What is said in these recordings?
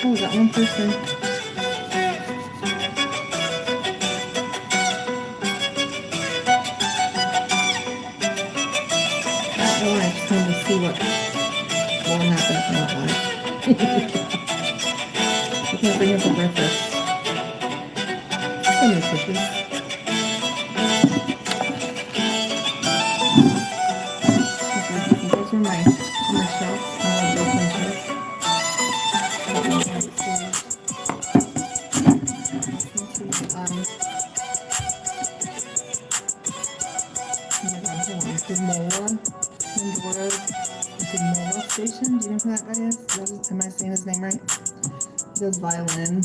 Oh, we got one person. Oh, I just wanted to see what will happen if I'm not live. We can't bring up for breakfast. So many fishes. Those are my shelf. I love those shelf. Pandora Station. Do you know who that guy is? Am I saying his name right? He does violin.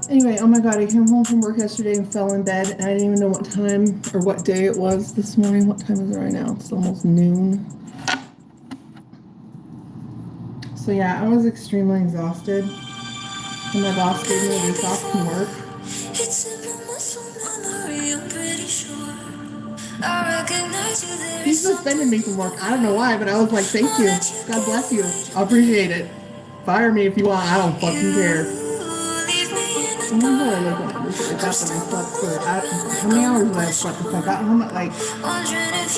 Anyway, oh my god, I came home from work yesterday and fell in bed, and I didn't even know what time or what day it was this morning. What time is it right now? It's almost noon. So yeah, I was extremely exhausted, and my boss gave me a week off from work. He's suspended me from work. I don't know why, but I was like, thank you. God bless you. I appreciate it. Fire me if you want. I don't fucking care. I wonder how I look when I slept for, how many hours did I slept? I got home at like 3 and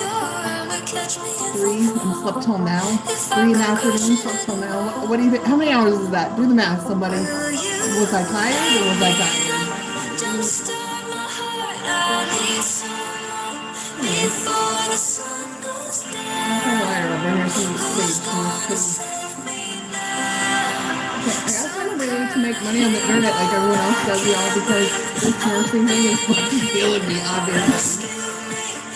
slept till now. 3 in the afternoon, slept till now. What do you think? How many hours is that? Do the math, somebody. Was I tired or was I tired? I'm kind of tired. I've been here since to make money on the internet like everyone else does, y'all, because this nursing thing is fucking killing me, obviously.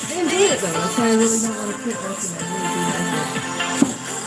I enjoy it though, that's why I really don't want to quit nursing. I really do like it.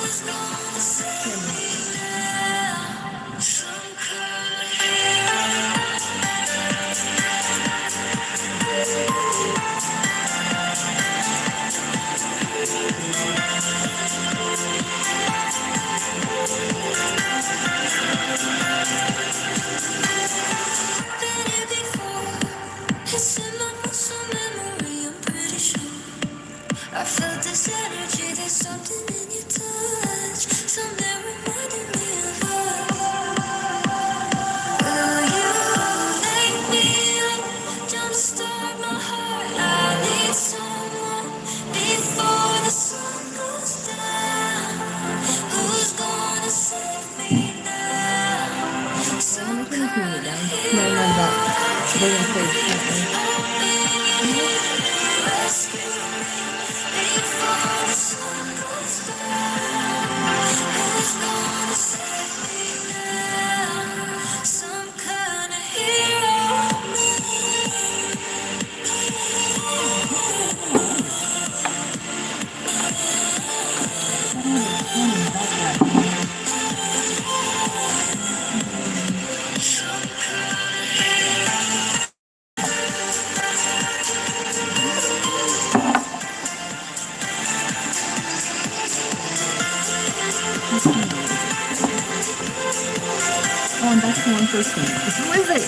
Oh, and that's the one person. Who is it?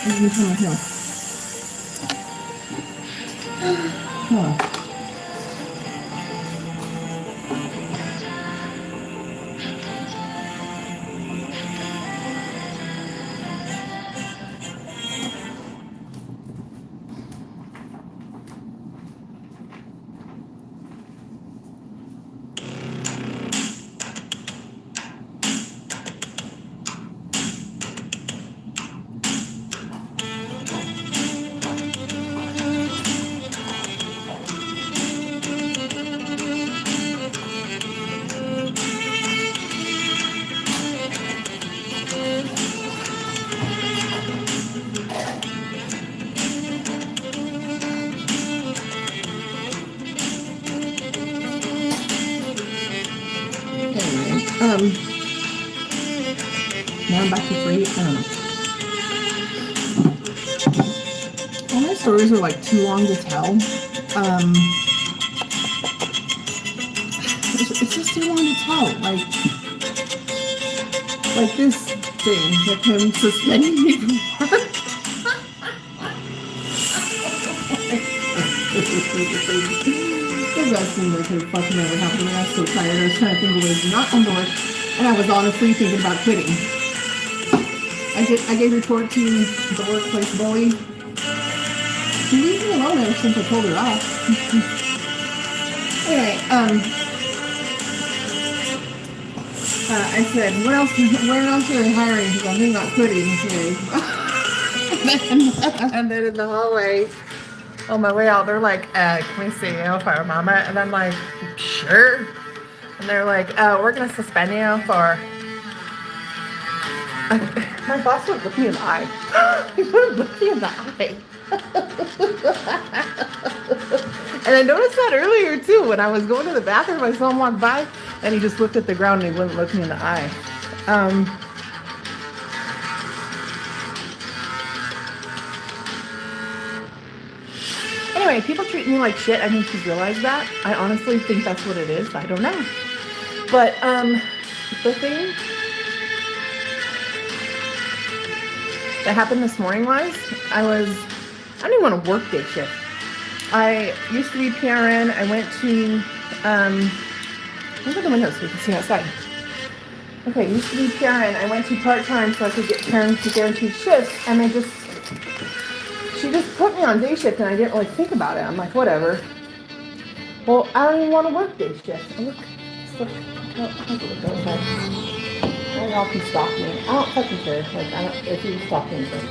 I'm going to turn my hill. Oh. Now I'm back to 3. I don't know. All my stories are like too long to tell. It's just too long to tell. Like this thing with him suspending me from work. The best thing that could have fucking ever happened. I was so tired. I was trying to think of ways not to work. and I was honestly thinking about quitting. I gave report to the workplace bully. She leaves me alone ever since I told her off. Anyway, I said, where else are they hiring? Because I'm thinking about quitting. And then in the hallway, on my way out, they're like, can we see you for a moment? And I'm like, sure. And they're like, we're going to suspend you for... My boss would look me in the eye. He would look me in the eye. And I noticed that earlier too. When I was going to the bathroom, I saw him walk by and he just looked at the ground and he wouldn't look me in the eye. Anyway, people treat me like shit. I think you realize that. I honestly think that's what it is. I don't know. But the thing that happened this morning was I don't even want to work day shift. I used to be PRN. I went to look at the window so we can see outside. Okay, used to be PRN. I went to part-time so I could get guaranteed shifts, and she just put me on day shift, and I didn't really think about it. I'm like, whatever. Well, I don't even want to work day shift. Look. Y'all can stalk me. I don't fucking care. Like, if you stalk me, just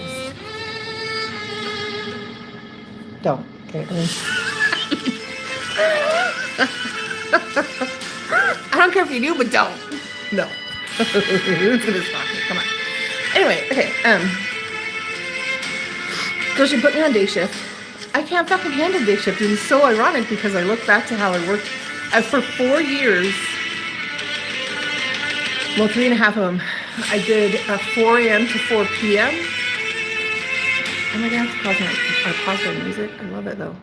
don't. Okay. I don't care if you do, but don't. No. Who's gonna stalk me? Come on. Anyway, okay. So she put me on day shift. I can't fucking handle day shift. It was so ironic because I look back to how I worked for 4 years. Well, 3.5 of them. I did 4 a.m. to 4 p.m. Oh my God, I pause my music. I love it though.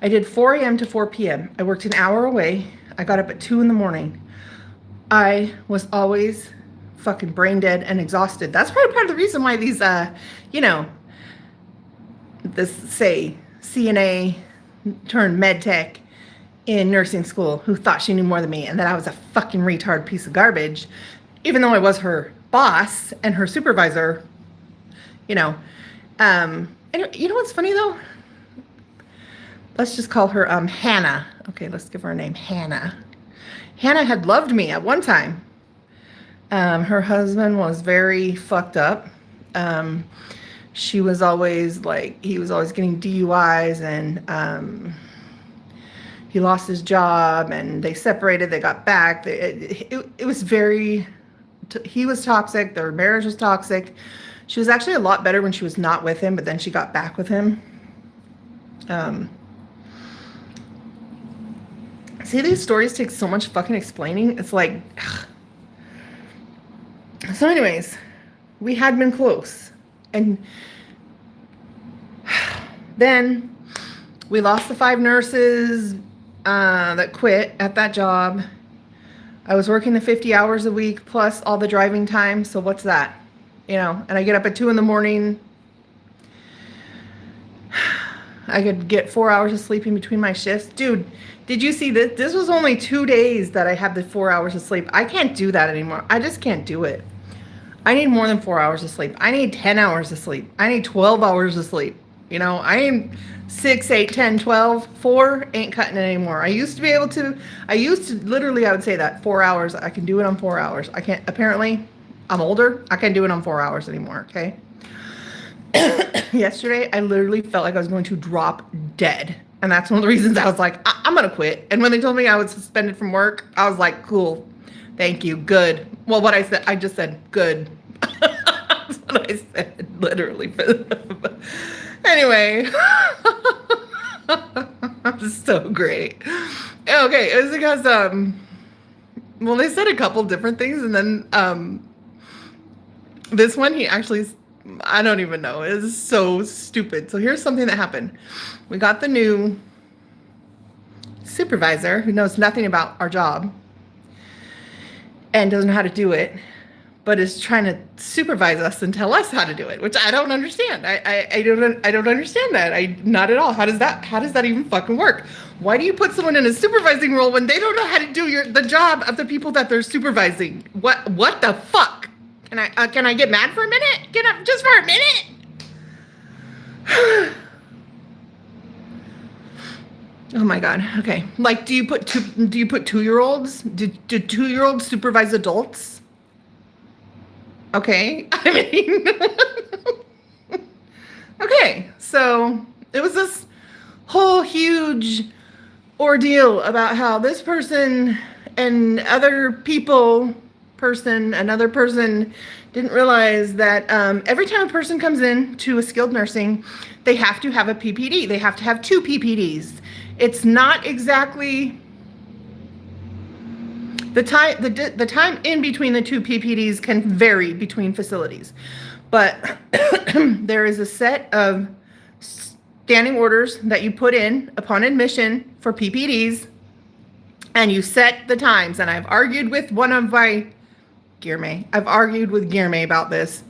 I did 4 a.m. to 4 p.m. I worked an hour away. I got up at 2 in the morning. I was always fucking brain dead and exhausted. That's probably part of the reason why these, this say CNA turned med tech in nursing school who thought she knew more than me and that I was a fucking retard piece of garbage, even though I was her boss and her supervisor, you know. And you know what's funny though? Let's just call her Hannah. Okay, let's give her a name, Hannah. Hannah had loved me at one time. Her husband was very fucked up. She was always like, he was always getting DUIs, and he lost his job, and they separated, they got back. It was very, he was toxic, their marriage was toxic. She was actually a lot better when she was not with him, but then she got back with him. See, these stories take so much fucking explaining. It's like, ugh. So anyways, we had been close. And then we lost the 5 nurses that quit at that job. I was working the 50 hours a week plus all the driving time. So what's that? You know, and I get up at 2 in the morning. I could get 4 hours of sleep in between my shifts. Dude, did you see this? This was only 2 days that I had the 4 hours of sleep. I can't do that anymore. I just can't do it. I need more than 4 hours of sleep. I need 10 hours of sleep. I need 12 hours of sleep. You know, I need 6, 8, 10, 12. 4 ain't cutting it anymore. I used to literally, I would say that 4 hours, I can do it on 4 hours. I can't, apparently, I'm older. I can't do it on 4 hours anymore, okay? Yesterday, I literally felt like I was going to drop dead. And that's one of the reasons I was like, I'm going to quit. And when they told me I was suspended from work, I was like, cool. Thank you. Good. Well, what I said, I just said, good. That's what I said, literally. Anyway. So great. Okay. It was because, well, they said a couple different things. And then this one, he actually, I don't even know. It is so stupid. So here's something that happened. We got the new supervisor who knows nothing about our job and doesn't know how to do it. but is trying to supervise us and tell us how to do it, which I don't understand. I don't understand that. Not at all. How does that even fucking work? Why do you put someone in a supervising role when they don't know how to do the job of the people that they're supervising? What the fuck? Can I get mad for a minute? Just for a minute? Oh my God. Okay. Like, do you put 2-year-olds? Do 2-year-olds supervise adults? Okay. I mean, okay. So it was this whole huge ordeal about how this person and another person didn't realize that every time a person comes in to a skilled nursing, they have to have a PPD. They have to have 2 PPDs. It's not exactly the time in between the 2 PPDs can vary between facilities, but there is a set of standing orders that you put in upon admission for PPDs, and you set the times. And I've argued with I've argued with Guillerme about this.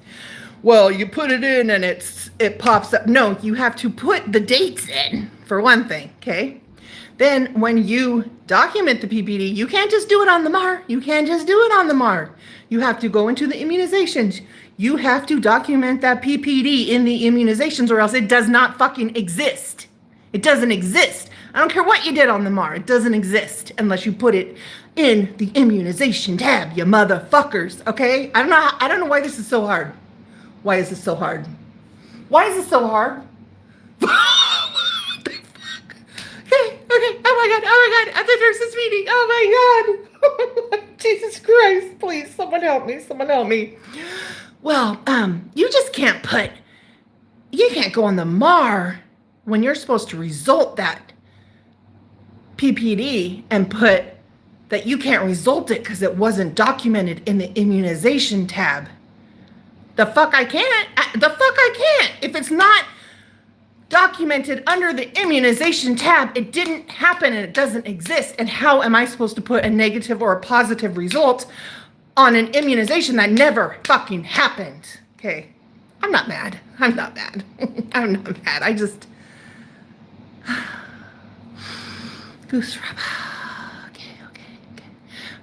Well, you put it in and it pops up. No, you have to put the dates in, for one thing, okay? Then when you document the PPD, you can't just do it on the MAR. You can't just do it on the MAR. You have to go into the immunizations. You have to document that PPD in the immunizations, or else it does not fucking exist. It doesn't exist. I don't care what you did on the MAR. It doesn't exist unless you put it in the immunization tab, you motherfuckers, okay? I don't know why this is so hard. Why is this so hard? Why is this so hard? What the fuck? Okay. Oh my God. At the nurses meeting. Oh my God. Jesus Christ. Please, someone help me. Well, you just can't go on the MAR when you're supposed to result that PPD and put that you can't result it because it wasn't documented in the immunization tab. The fuck I can't. If it's not documented under the immunization tab, it didn't happen and it doesn't exist. And how am I supposed to put a negative or a positive result on an immunization that never fucking happened? Okay. I'm not mad. I'm not mad. I just goose rub. Okay.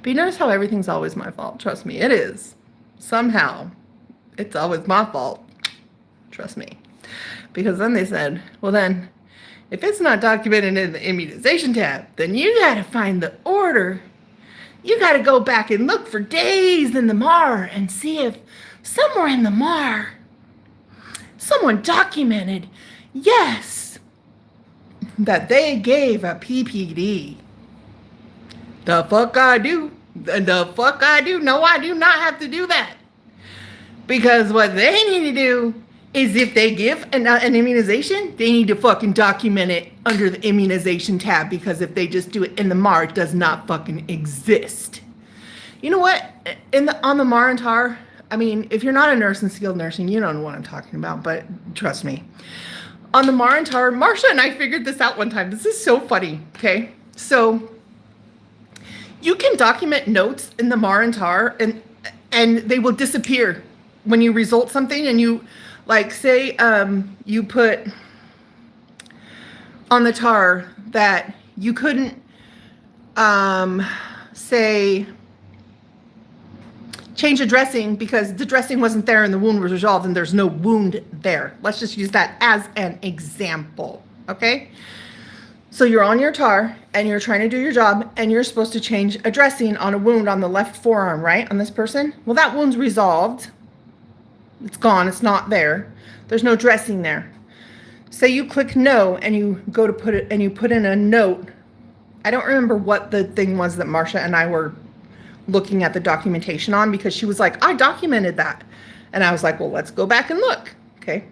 But you notice how everything's always my fault. Trust me, it is. Somehow, it's always my fault. Trust me. Because then they said, well then, if it's not documented in the immunization tab, then you gotta find the order. You gotta go back and look for days in the MAR and see if somewhere in the MAR, someone documented, yes, that they gave a PPD. The fuck I do. No, I do not have to do that. Because what they need to do is if they give an immunization, they need to fucking document it under the immunization tab, because if they just do it in the MAR, it does not fucking exist. You know what? On the MAR and TAR, I mean, if you're not a nurse in skilled nursing, you don't know what I'm talking about, but trust me. On the MAR and TAR, Marsha and I figured this out one time. This is so funny, okay? So you can document notes in the MAR and TAR, and they will disappear when you result something, and you, like, say you put on the TAR that you couldn't, say, change a dressing because the dressing wasn't there and the wound was resolved and there's no wound there. Let's just use that as an example, okay? So you're on your TAR and you're trying to do your job and you're supposed to change a dressing on a wound on the left forearm, right, on this person? Well, that wound's resolved. It's gone. It's not there. There's no dressing there. Say you click no and you go to put it and you put in a note. I don't remember what the thing was that Marsha and I were looking at the documentation on, because she was like, I documented that. And I was like, well, let's go back and look. Okay.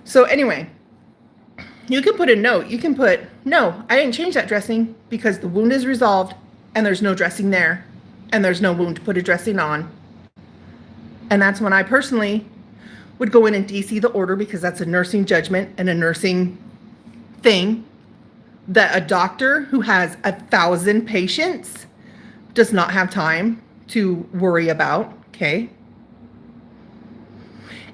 So anyway, you can put a note. You can put, no, I didn't change that dressing because the wound is resolved and there's no dressing there and there's no wound to put a dressing on. And that's when I personally would go in and DC the order, because that's a nursing judgment and a nursing thing that a doctor who has 1,000 patients does not have time to worry about, Okay.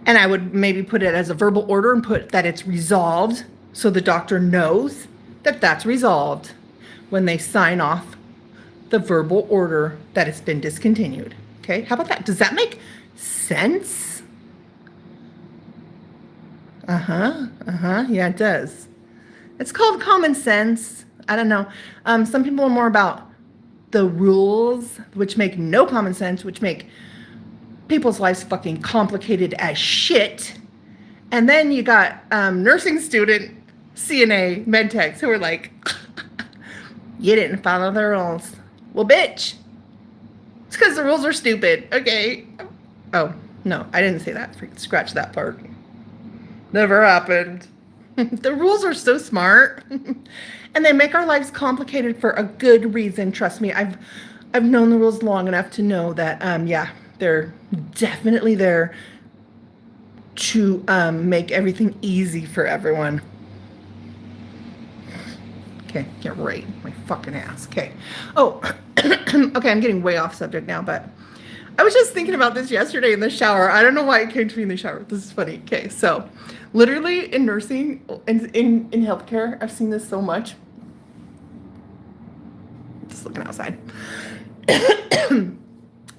And I would maybe put it as a verbal order and put that it's resolved so the doctor knows that that's resolved when they sign off the verbal order that it's been discontinued. Okay, how about that? Does that make sense? Yeah, it does. It's called common sense. I don't know. Some people are more about the rules, which make no common sense, which make people's lives fucking complicated as shit. And then you got nursing student, CNA, med techs who are like, you didn't follow the rules. Well, bitch, it's because the rules are stupid, okay? Oh, no, I didn't say that. Scratch that part. Never happened. The rules are so smart. And they make our lives complicated for a good reason. Trust me, I've known the rules long enough to know that, yeah, they're definitely there to make everything easy for everyone. Okay, get right, my fucking ass. Okay. Oh, okay, I'm getting way off subject now, but I was just thinking about this yesterday in the shower. I don't know why it came to me in the shower. This is funny. Okay, so literally in nursing, in healthcare, I've seen this so much. Just looking outside.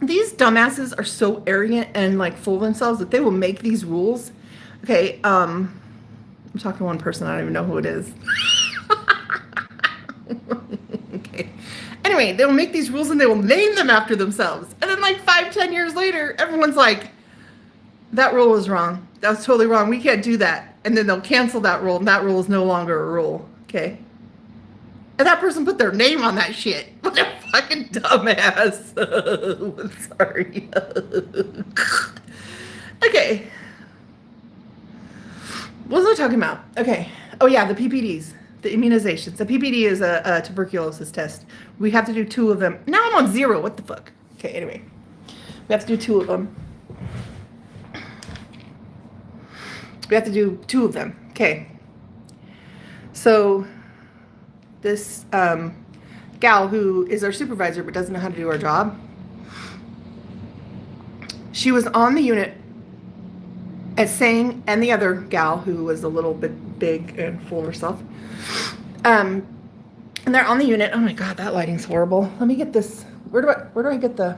These dumbasses are so arrogant and like full of themselves that they will make these rules. Okay, I'm talking to one person. I don't even know who it is. Okay. Anyway, they will make these rules and they will name them after themselves. And then like 5-10 years later, everyone's like, that rule was wrong. That was totally wrong. We can't do that. And then they'll cancel that rule and that rule is no longer a rule. Okay. And that person put their name on that shit. What a fucking dumbass. Sorry. Okay. What was I talking about? Okay. Oh yeah, the PPDs. The immunizations. The PPD is a tuberculosis test. We have to do 2 of them. Now I'm on 0. What the fuck? Okay, anyway. We have to do 2 of them. We have to do 2 of them. Okay. So this gal who is our supervisor but doesn't know how to do her job, she was on the unit at saying, and the other gal who was a little bit big and full of herself, and they're on the unit. Oh my god, that lighting's horrible. Let me get this. Where do I get the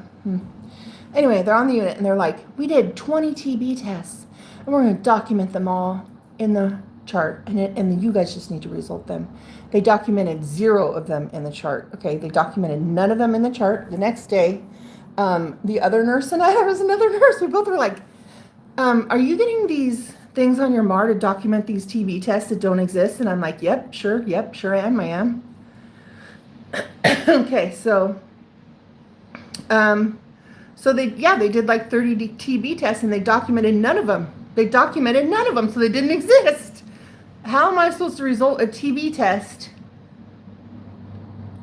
Anyway, they're on the unit and they're like, we did 20 TB tests and we're going to document them all in the chart, and you guys just need to result them. They documented 0 of them in the chart. Okay, they documented none of them in the chart. The next day, the other nurse and I, there was another nurse, we both were like, are you getting these things on your MAR to document these TB tests that don't exist? And I'm like, yep, sure I am. Okay, so they did like 30 TB tests and they documented none of them. So they didn't exist. How am I supposed to result a TB test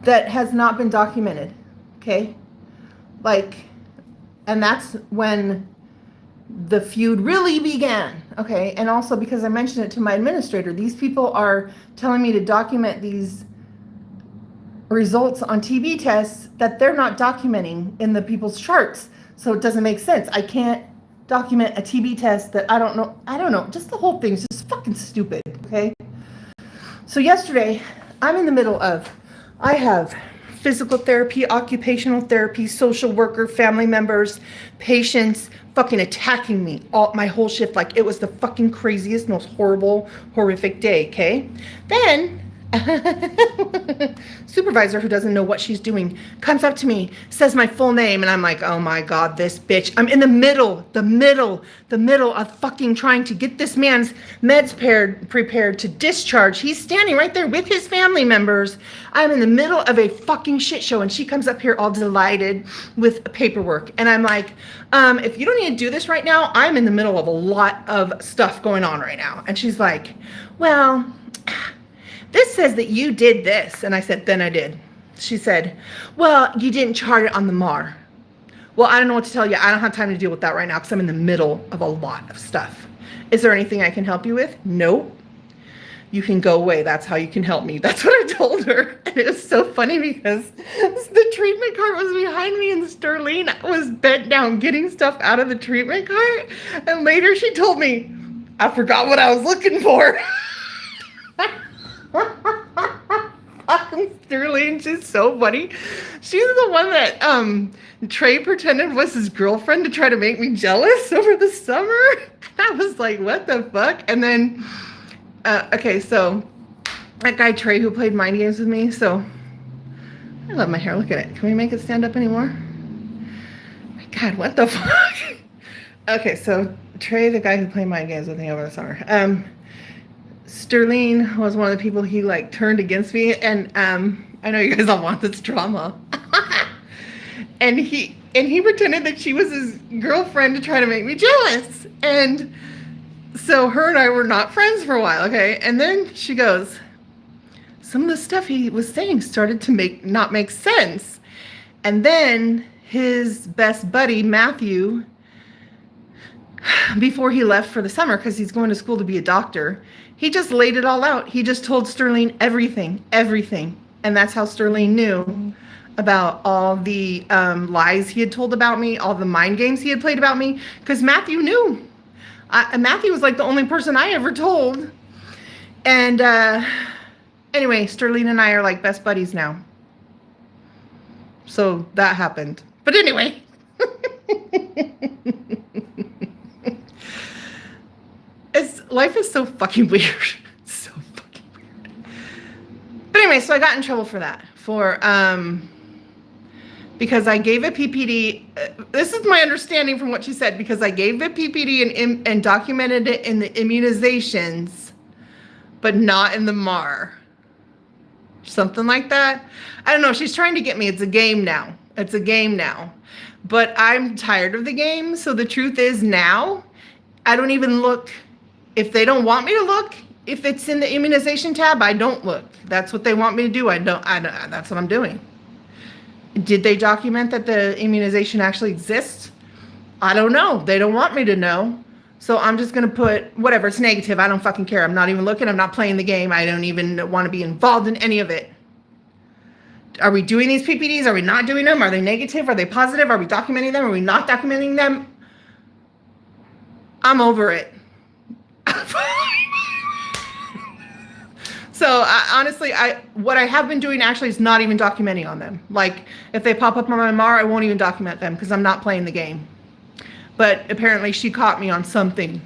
that has not been documented? Okay, and that's when the feud really began. Okay, and also because I mentioned it to my administrator, these people are telling me to document these results on TB tests that they're not documenting in the people's charts. So it doesn't make sense. I can't document a TB test that I don't know. Just the whole thing's just fucking stupid. Okay. So yesterday, I'm in the middle of, I have physical therapy, occupational therapy, social worker, family members, patients fucking attacking me my whole shift. Like it was the fucking craziest, most horrible, horrific day. Okay. Then supervisor who doesn't know what she's doing comes up to me, says my full name, and I'm like, oh my god, this bitch. I'm in the middle of fucking trying to get this man's meds prepared to discharge. He's standing right there with his family members. I'm in the middle of a fucking shit show, and she comes up here all delighted with paperwork, and I'm like, if you don't need to do this right now, I'm in the middle of a lot of stuff going on right now. And she's like, well, this says that you did this. And I said, then I did. She said, well, you didn't chart it on the MAR. Well, I don't know what to tell you. I don't have time to deal with that right now because I'm in the middle of a lot of stuff. Is there anything I can help you with? Nope. you can go away. That's how you can help me. That's what I told her. And it was so funny because the treatment cart was behind me and Sterling was bent down getting stuff out of the treatment cart. And later she told me, I forgot what I was looking for. Sterling, she's so funny. She's the one that Trey pretended was his girlfriend to try to make me jealous over the summer. I was like, what the fuck? And then, okay, so that guy Trey who played mind games with me, so I love my hair. Look at it. Can we make it stand up anymore? My God, what the fuck? Okay, so Trey, the guy who played mind games with me over the summer. Sterling was one of the people he like turned against me, and I know you guys all want this drama. and he pretended that she was his girlfriend to try to make me jealous. And so her and I were not friends for a while, okay? And then she goes, some of the stuff he was saying started to not make sense. And then his best buddy, Matthew, before he left for the summer, because he's going to school to be a doctor, he just laid it all out. He just told Sterling everything. And that's how Sterling knew about all the lies he had told about me, all the mind games he had played about me, because Matthew knew. Matthew was like the only person I ever told. And anyway, Sterling and I are like best buddies now. So that happened. But anyway. Life is so fucking weird. So fucking weird. But anyway, so I got in trouble for that. Because I gave a PPD. This is my understanding from what she said, because I gave a PPD and documented it in the immunizations, but not in the MAR. Something like that. I don't know. She's trying to get me. It's a game now. But I'm tired of the game. So the truth is now, I don't even look. If they don't want me to look, if it's in the immunization tab, I don't look. That's what they want me to do. I don't. That's what I'm doing. Did they document that the immunization actually exists? I don't know. They don't want me to know. So I'm just going to put whatever. It's negative. I don't fucking care. I'm not even looking. I'm not playing the game. I don't even want to be involved in any of it. Are we doing these PPDs? Are we not doing them? Are they negative? Are they positive? Are we documenting them? Are we not documenting them? I'm over it. So honestly, what I have been doing actually is not even documenting on them. Like if they pop up on my MAR, I won't even document them because I'm not playing the game. But apparently she caught me on something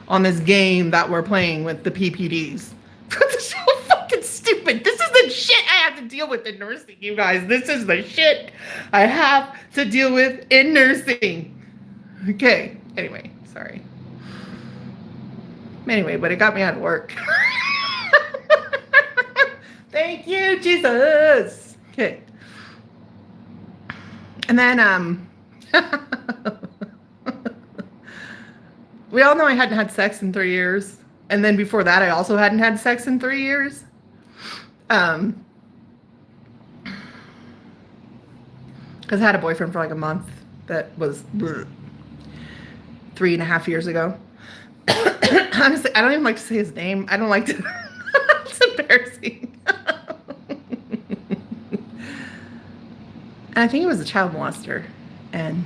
on this game that we're playing with the PPDs. This is so fucking stupid. This is the shit I have to deal with in nursing, you guys. This is the shit I have to deal with in nursing. Okay, anyway, sorry. Anyway, but it got me out of work. Thank you, Jesus. Okay. And then, we all know I hadn't had sex in 3 years. And then before that, I also hadn't had sex in 3 years. Because I had a boyfriend for like a month that was 3.5 years ago. Honestly, I don't even like to say his name. I don't like to. It's embarrassing. And I think he was a child molester. And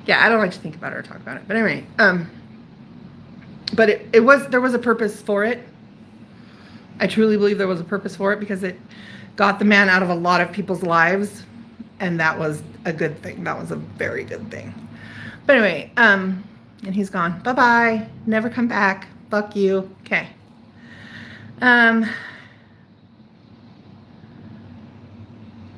yeah, I don't like to think about it or talk about it. But anyway, but there was a purpose for it. I truly believe there was a purpose for it because it got the man out of a lot of people's lives. And that was a good thing. That was a very good thing. But anyway, and he's gone. Bye-bye. Never come back. Fuck you. Okay.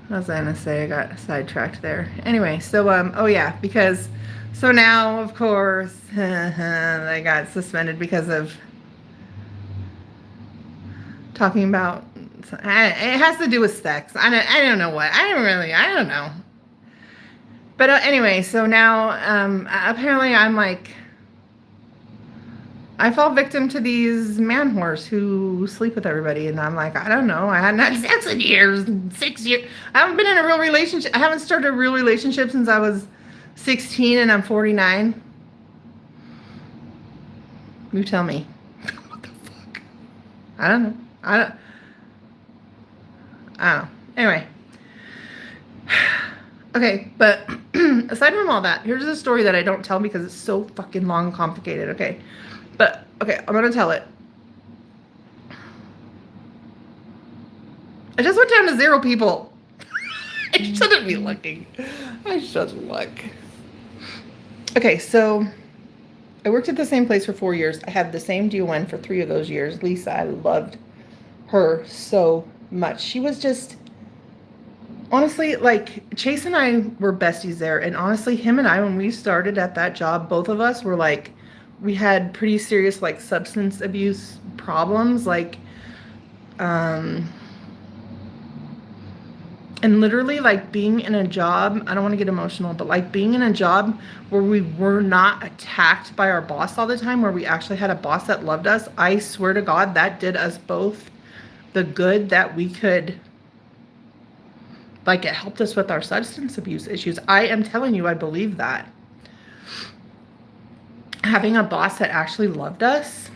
What was I gonna say? I got sidetracked there. Anyway, so oh yeah, because so now of course I got suspended because of talking about it has to do with sex. I don't know what. I don't know. But anyway, so now apparently I'm like I fall victim to these man whores who sleep with everybody. And I'm like, I don't know. I hadn't had sex in years, 6 years. I haven't been in a real relationship. I haven't started a real relationship since I was 16 and I'm 49. You tell me. What the fuck? I don't know. I don't know. Anyway. Okay, but aside from all that, here's a story that I don't tell because it's so fucking long and complicated, okay? But, okay, I'm gonna tell it. I just went down to 0 people. I shouldn't be looking. I shouldn't look. Okay, so I worked at the same place for 4 years. I had the same DON for 3 of those years. Lisa, I loved her so much. She was just, honestly, like, Chase and I were besties there. And honestly, him and I, when we started at that job, both of us were like, we had pretty serious, like, substance abuse problems. Like, and literally, like, being in a job, I don't want to get emotional, but like being in a job where we were not attacked by our boss all the time, where we actually had a boss that loved us, I swear to God, that did us both the good that we could. Like, it helped us with our substance abuse issues. I am telling you, I believe that. Having a boss that actually loved us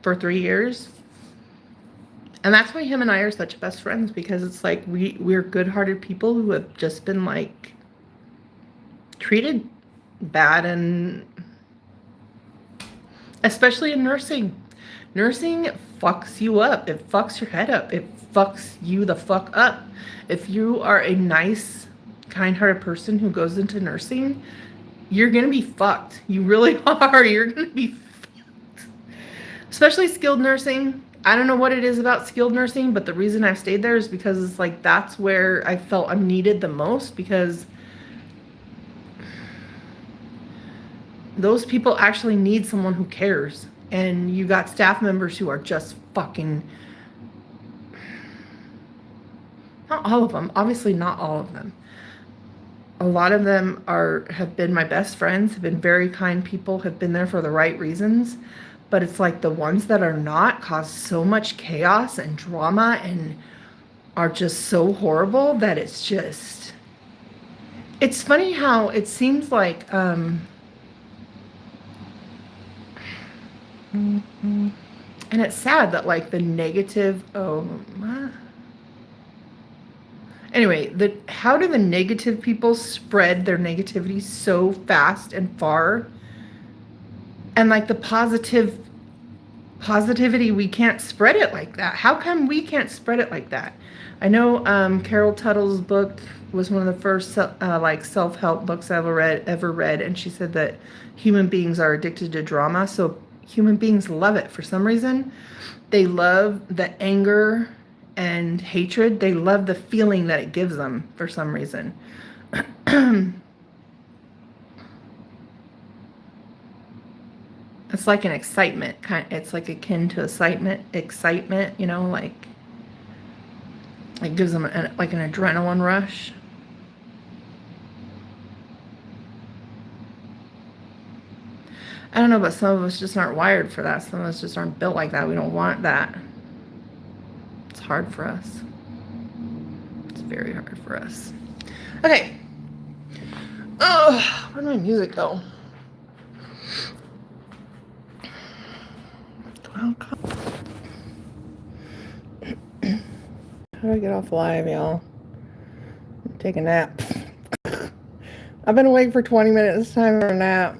for 3 years. And that's why him and I are such best friends, because it's like we're good-hearted people who have just been, like, treated bad, and especially in nursing. Nursing fucks you up. It fucks your head up. It fucks you the fuck up. If you are a nice, kind-hearted person who goes into nursing, you're going to be fucked. You really are. You're going to be fucked. Especially skilled nursing. I don't know what it is about skilled nursing, but the reason I've stayed there is because it's like that's where I felt I'm needed the most, because those people actually need someone who cares. And you got staff members who are just fucking, not all of them, obviously not all of them. A lot of them have been my best friends, have been very kind people, have been there for the right reasons. But it's like the ones that are not cause so much chaos and drama and are just so horrible that it's just, it's funny how it seems like, and it's sad that, like, the negative, anyway, how do the negative people spread their negativity so fast and far? And, like, the positivity, we can't spread it like that. How come we can't spread it like that? I know Carol Tuttle's book was one of the first like self-help books I ever read, and she said that human beings are addicted to drama. So human beings love it for some reason. They love the anger and hatred. They love the feeling that it gives them for some reason. It's like an excitement, it's like akin to excitement, you know, like it gives them like an adrenaline rush. I don't know, but some of us just aren't wired for that. Some of us just aren't built like that. We don't want that. It's hard for us. It's very hard for us. Okay. Oh, where'd my music go? How do I get off live, y'all? Take a nap. I've been awake for 20 minutes. It's time for a nap.